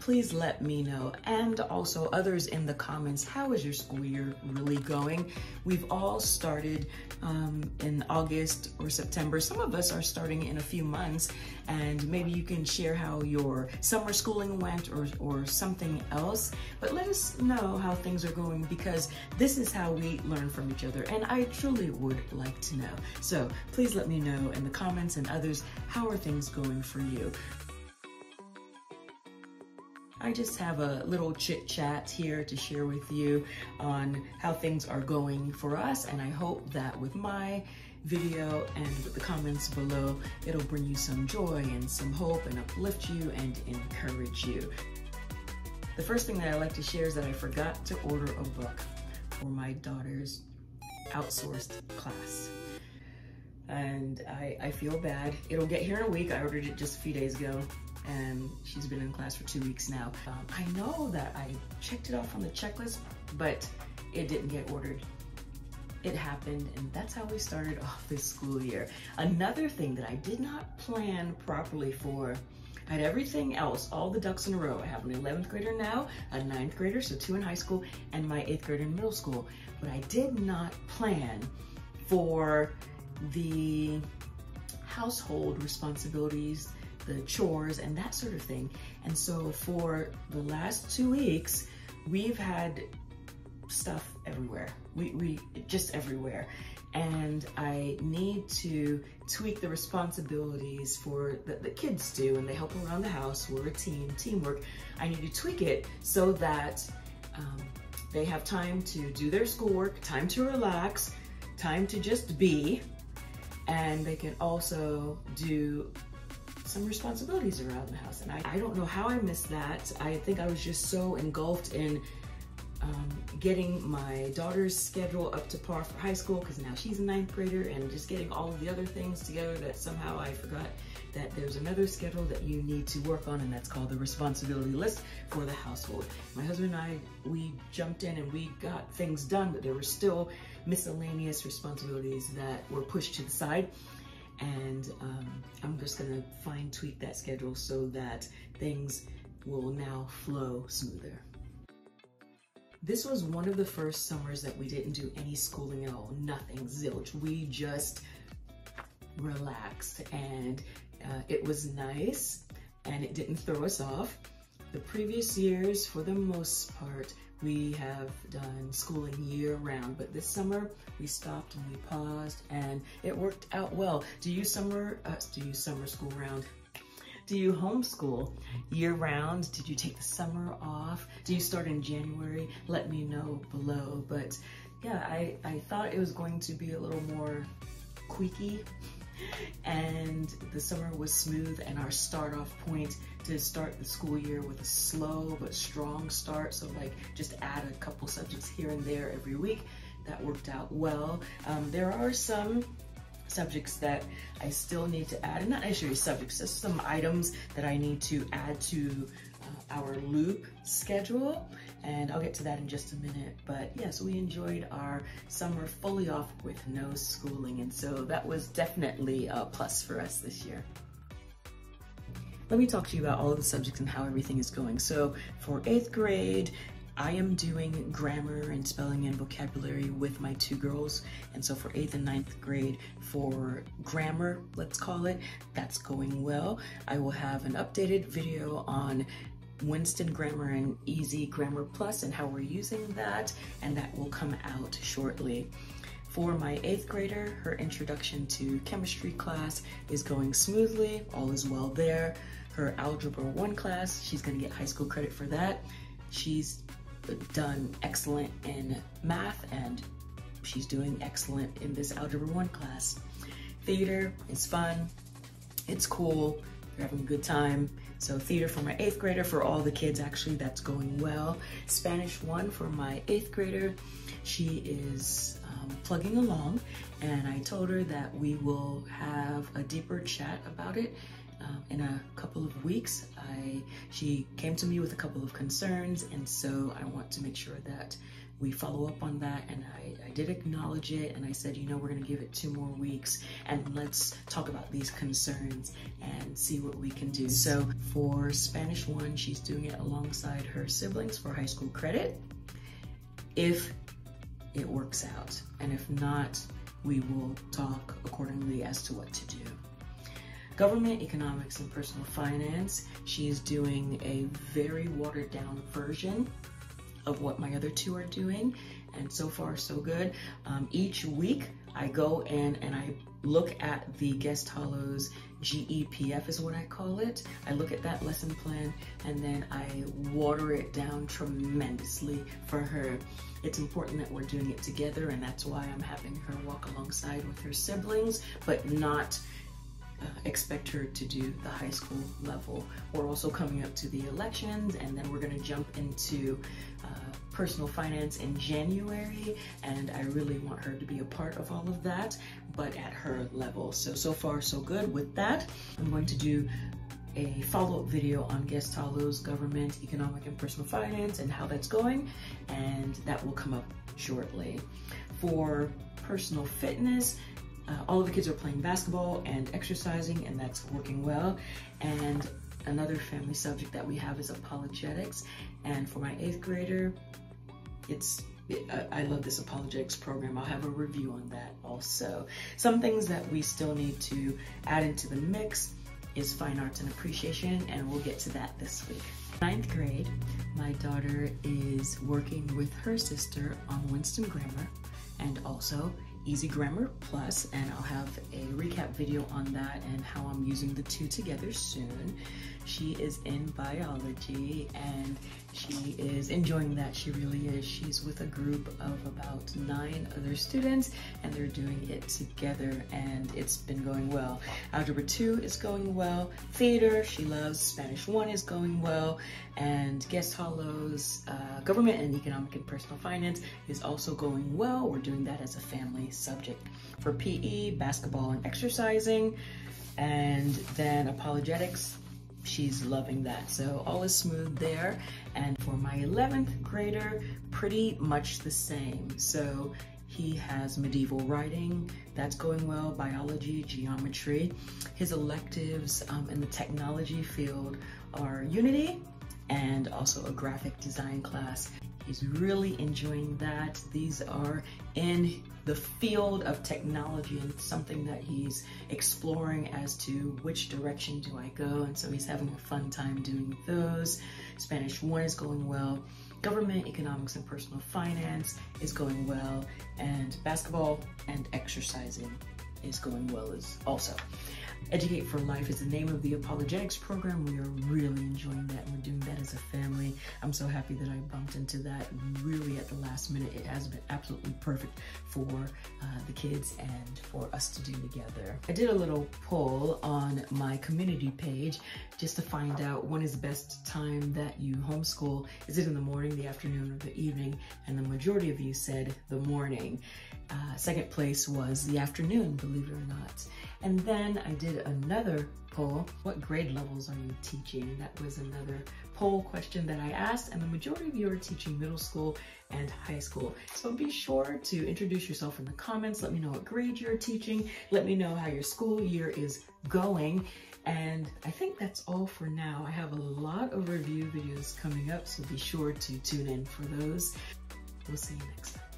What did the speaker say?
please let me know, and also others in the comments, how is your school year really going? We've all started in August or September. Some of us are starting in a few months, and maybe you can share how your summer schooling went or something else. But let us know how things are going, because this is how we learn from each other, and I truly would like to know. So please let me know in the comments, and others, how are things going for you? I just have a little chit chat here to share with you on how things are going for us, and I hope that with my video and with the comments below, it'll bring you some joy and some hope and uplift you and encourage you. The first thing that I like to share is that I forgot to order a book for my daughter's outsourced class. And I feel bad. It'll get here in a week. I ordered it just a few days ago, and she's been in class for 2 weeks now. I know that I checked it off on the checklist, but it didn't get ordered. It happened, and that's how we started off this school year. Another thing that I did not plan properly for, I had everything else, all the ducks in a row. I have an 11th grader now, a 9th grader, so 2 in high school, and my 8th grader in middle school. But I did not plan for the household responsibilities, the chores, and that sort of thing. And so for the last 2 weeks, we've had stuff everywhere. We just everywhere. And I need to tweak the responsibilities for that the kids do, and they help around the house. We're a team, teamwork. I need to tweak it so that they have time to do their schoolwork, time to relax, time to just be, and they can also do some responsibilities around the house. And I don't know how I missed that. I think I was just so engulfed in getting my daughter's schedule up to par for high school, because now she's a 9th grader, and just getting all of the other things together that somehow I forgot that there's another schedule that you need to work on, and that's called the responsibility list for the household. My husband and I, we jumped in and we got things done, but there were still miscellaneous responsibilities that were pushed to the side. And I'm just gonna fine tweak that schedule so that things will now flow smoother. This was one of the first summers that we didn't do any schooling at all, nothing, zilch. We just relaxed, and it was nice, and it didn't throw us off. The previous years, for the most part, we have done schooling year round, but this summer we stopped and we paused, and it worked out well. Do you summer school round? Do you homeschool year round? Did you take the summer off? Do you start in January? Let me know below. But yeah, I thought it was going to be a little more quickie, and the summer was smooth, and our start off point to start the school year with a slow but strong start. So like just add a couple subjects here and there every week. That worked out well. There are some subjects that I still need to add, and not necessarily subjects, just some items that I need to add to our loop schedule, and I'll get to that in just a minute. But yeah, so we enjoyed our summer fully off with no schooling, and so that was definitely a plus for us this year. Let me talk to you about all of the subjects and how everything is going. So for 8th grade, I am doing grammar and spelling and vocabulary with my 2 girls. And so for 8th and 9th grade, for grammar, let's call it, that's going well. I will have an updated video on Winston Grammar and Easy Grammar Plus and how we're using that, and that will come out shortly. For my 8th grader, her introduction to chemistry class is going smoothly, all is well there. Her Algebra 1 class, she's gonna get high school credit for that. She's done excellent in math, and she's doing excellent in this Algebra 1 class. Theater is fun, it's cool, they're having a good time. So theater for my 8th grader, for all the kids actually, that's going well. Spanish 1 for my 8th grader, she is plugging along, and I told her that we will have a deeper chat about it in a couple of weeks. She came to me with a couple of concerns, and so I want to make sure that we follow up on that, and I did acknowledge it, and I said, you know, we're gonna give it 2 more weeks and let's talk about these concerns and see what we can do. So for Spanish 1, she's doing it alongside her siblings for high school credit, if it works out. And if not, we will talk accordingly as to what to do. Government, economics, and personal finance, she's doing a very watered down version of what my other 2 are doing, and so far so good. Each week I go in and I look at the Guest Hollows GEPF is what I call it. I look at that lesson plan and then I water it down tremendously for her. It's important that we're doing it together, and that's why I'm having her walk alongside with her siblings, but not expect her to do the high school level. We're also coming up to the elections, and then we're going to jump into personal finance in January, and I really want her to be a part of all of that, but at her level. So far so good with that. I'm going to do a follow-up video on Guest Hollows, government, economic, and personal finance and how that's going, and that will come up shortly. For personal fitness, all of the kids are playing basketball and exercising, and that's working well. And another family subject that we have is apologetics. And for my 8th grader, I love this apologetics program. I'll have a review on that also. Some things that we still need to add into the mix is fine arts and appreciation, and we'll get to that this week. 9th grade, my daughter is working with her sister on Winston Grammar and also Easy Grammar Plus, and I'll have a recap video on that and how I'm using the 2 together soon. She is in biology and she is enjoying that. She really is. She's with a group of about 9 other students and they're doing it together, and it's been going well. Algebra 2 is going well. Theater, she loves. Spanish 1 is going well. And Guest Hollows, government and economic and personal finance is also going well. We're doing that as a family subject. For PE, basketball and exercising, and then apologetics, she's loving that. So all is smooth there. And for my 11th grader, pretty much the same. So he has medieval writing, that's going well, biology, geometry. His electives in the technology field are Unity and also a graphic design class. He's really enjoying that. These are in the field of technology and something that he's exploring as to which direction do I go, and so he's having a fun time doing those. Spanish 1 is going well. Government, economics, and personal finance is going well, and basketball and exercising is going well as also. Educate for Life is the name of the apologetics program. We are really enjoying that, and we're doing that as a family. I'm so happy that I bumped into that really at the last minute. It has been absolutely perfect for the kids and for us to do together. I did a little poll on my community page just to find out when is the best time that you homeschool. Is it in the morning, the afternoon, or the evening? And the majority of you said the morning. Second place was the afternoon, believe it or not. And then I did another poll. What grade levels are you teaching? That was another poll question that I asked, and the majority of you are teaching middle school and high school. So be sure to introduce yourself in the comments. Let me know what grade you're teaching. Let me know how your school year is going. And I think that's all for now. I have a lot of review videos coming up, so be sure to tune in for those. We'll see you next time.